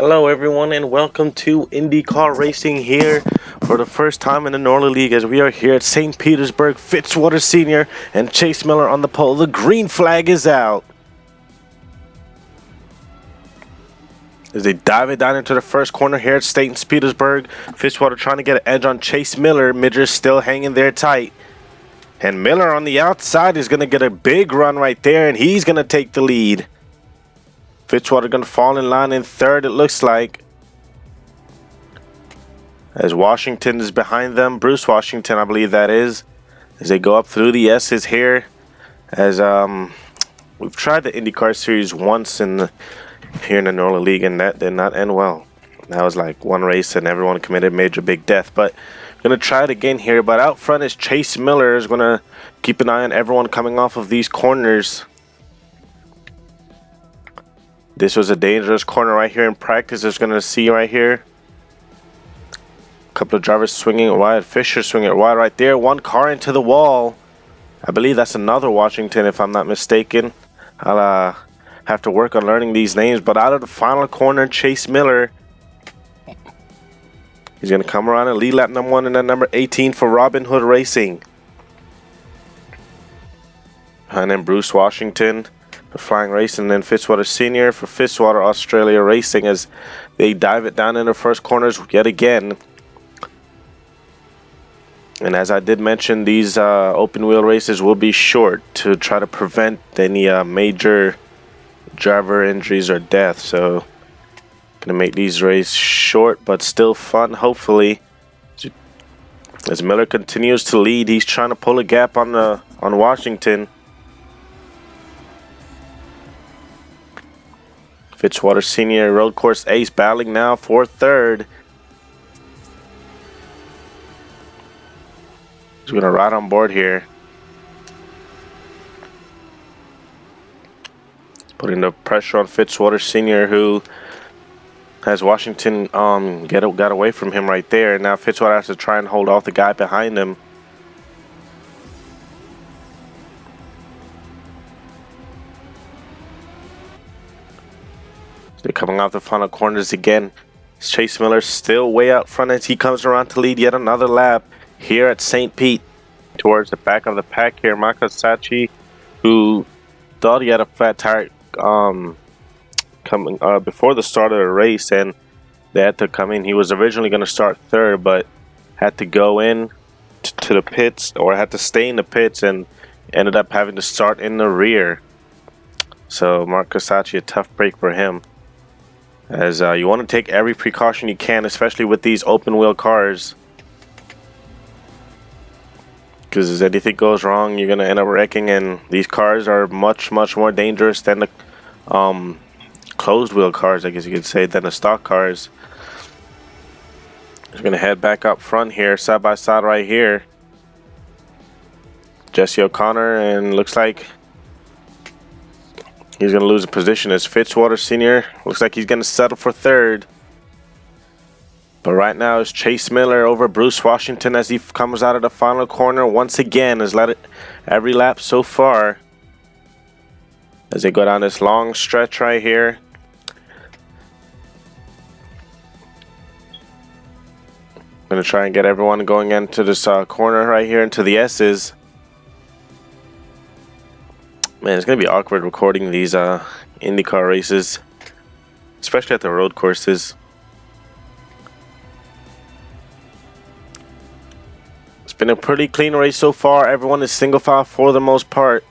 Hello everyone and welcome to IndyCar Racing here for the first time in the NORLA League as we are here at St. Petersburg. Fitzwater Sr. and Chase Miller on the pole. The green flag is out as they dive it down into the first corner here at St. Petersburg. Fitzwater trying to get an edge on Chase Miller. Midger's still hanging there tight. And Miller on the outside is going to get a big run right there, and he's going to take the lead. Fitzwater going to fall in line in third, it looks like. As Washington is behind them. Bruce Washington, I believe that is. As they go up through the S's here. As we've tried the IndyCar Series once here in the NORLA League, and that did not end well. That was like one race and everyone committed major big death. But going to try it again here. But out front is Chase Miller. Is going to keep an eye on everyone coming off of these corners. This was a dangerous corner right here in practice. It's going to see right here. A couple of drivers swinging it wide. Fisher swinging it wide right there. One car into the wall. I believe that's another Washington if I'm not mistaken. I'll have to work on learning these names. But out of the final corner, Chase Miller. He's going to come around and lead lap number 1 and then number 18 for Robin Hood Racing. And then Bruce Washington for Flying Racing, and then Fitzwater Sr. for Fitzwater Australia Racing as they dive it down in the first corners yet again. And as I did mention, these open wheel races will be short to try to prevent any major driver injuries or death. So gonna make these races short but still fun, hopefully. As Miller continues to lead, he's trying to pull a gap on Washington. Fitzwater Sr. road course ace battling now for third. He's gonna ride on board here. Putting the pressure on Fitzwater Sr., who has Washington got away from him right there. Now Fitzwater has to try and hold off the guy behind him. They're coming off the final corners again. Chase Miller still way out front as he comes around to lead yet another lap here at St. Pete. Towards the back of the pack here, Makasachi, who thought he had a flat tire coming before the start of the race, and they had to come in. He was originally going to start third, but had to go in to the pits, or had to stay in the pits, and ended up having to start in the rear. So Makasachi, a tough break for him. As you want to take every precaution you can, especially with these open wheel cars. Because if anything goes wrong, you're going to end up wrecking. And these cars are much more dangerous than the closed wheel cars, I guess you could say, than the stock cars. He's going to head back up front here, side by side right here. Jesse O'Connor, and looks like he's going to lose a position as Fitzwater Sr. Looks like he's going to settle for third. But right now it's Chase Miller over Bruce Washington as he comes out of the final corner once again. Has led it every lap so far. As they go down this long stretch right here. Going to try and get everyone going into this corner right here into the S's. Man, it's going to be awkward recording these IndyCar races, especially at the road courses. It's been a pretty clean race so far. Everyone is single file for the most part.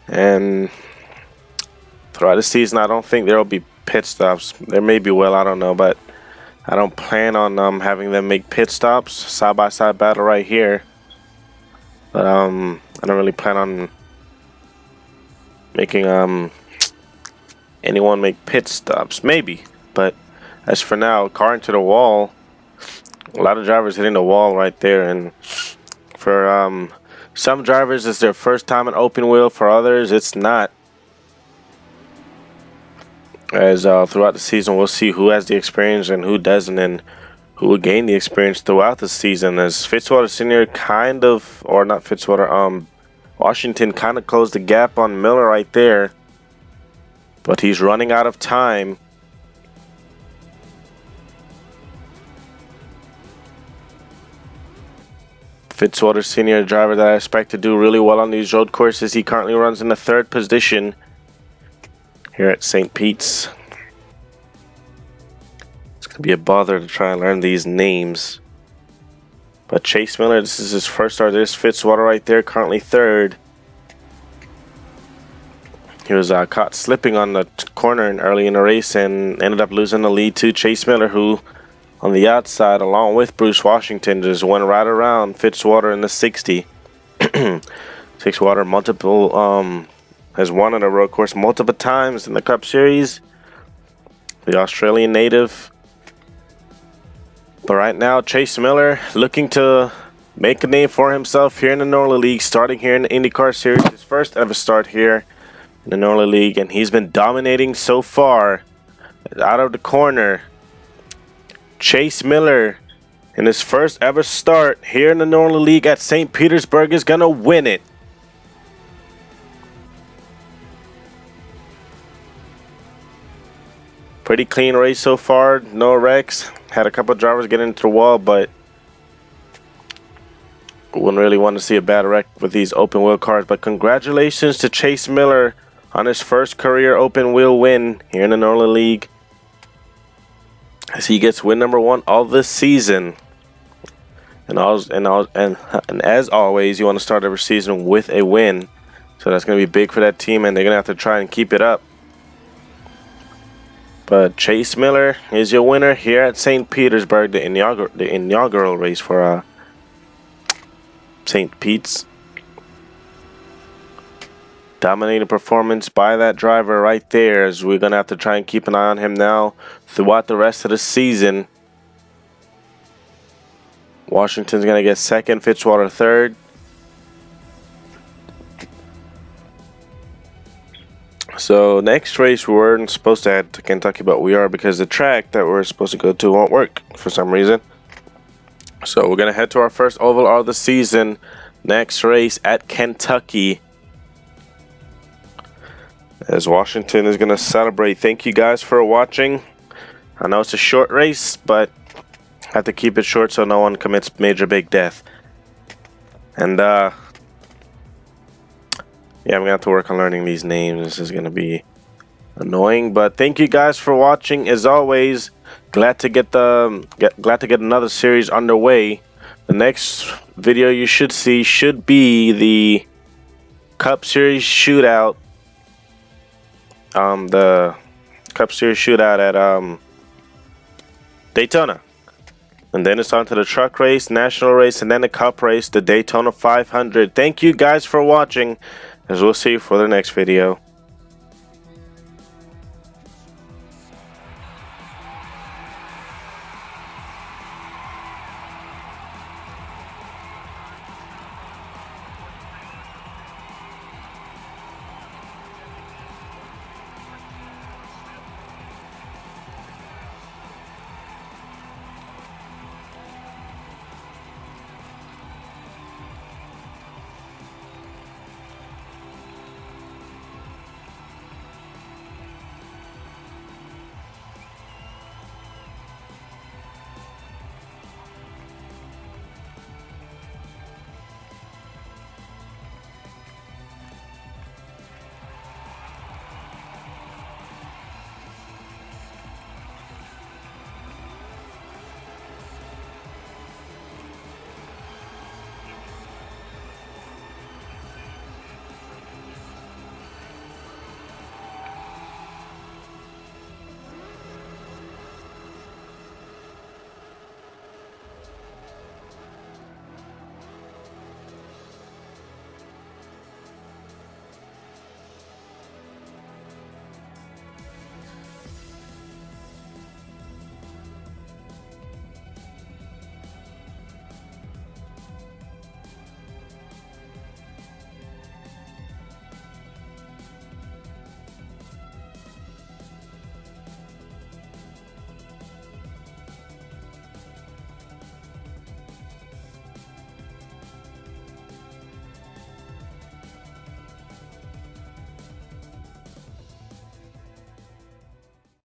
And throughout the season, I don't think there will be pit stops. There may be, well, I don't know, but I don't plan on having them make pit stops. Side-by-side battle right here. But I don't really plan on making anyone make pit stops. Maybe, but as for now, car into the wall. A lot of drivers hitting the wall right there, and for some drivers it's their first time in open wheel. For others it's not. As throughout the season we'll see who has the experience and who doesn't, and who will gain the experience throughout the season. As Fitzwater Sr. kind of, or not Fitzwater, Washington kind of closed the gap on Miller right there, but he's running out of time. Fitzwater Senior, a driver that I expect to do really well on these road courses. He currently runs in the 3rd position here at St. Pete's. It's going to be a bother to try and learn these names. But Chase Miller, this is his first start. There's Fitzwater right there, currently 3rd. He was caught slipping on the corner early in the race and ended up losing the lead to Chase Miller, who on the outside, along with Bruce Washington, just went right around Fitzwater in the 60. Fitzwater has won on a road course multiple times in the Cup Series. The Australian native. But right now, Chase Miller looking to make a name for himself here in the NORLA League, starting here in the IndyCar Series. His first ever start here in the NORLA League, and he's been dominating so far. Out of the corner, Chase Miller, in his first ever start here in the NORLA League at St. Petersburg, is going to win it. Pretty clean race so far, no wrecks. Had a couple of drivers get into the wall, but wouldn't really want to see a bad wreck with these open wheel cars. But congratulations to Chase Miller on his first career open wheel win here in the NORLA League, as he gets win number 1 of the season. And as always, you want to start every season with a win, so that's going to be big for that team, and they're going to have to try and keep it up. But Chase Miller is your winner here at St. Petersburg, the inaugural race for St. Pete's. Dominating performance by that driver right there, as we're going to have to try and keep an eye on him now throughout the rest of the season. Washington's going to get 2nd, Fitzwater 3rd. So next race, we weren't supposed to head to Kentucky, but we are, because the track that we're supposed to go to won't work for some reason. So we're going to head to our first oval of the season. Next race at Kentucky, as Washington is going to celebrate. Thank you guys for watching. I know it's a short race, but I have to keep it short so no one commits major big death. And yeah, I'm going to have to work on learning these names. This is going to be annoying, but thank you guys for watching. As always, glad to get another series underway. The next video you should see should be the Cup Series shootout. The Cup Series shootout at Daytona. And then it's on to the truck race, national race, and then the Cup race, the Daytona 500. Thank you guys for watching, as we'll see you for the next video.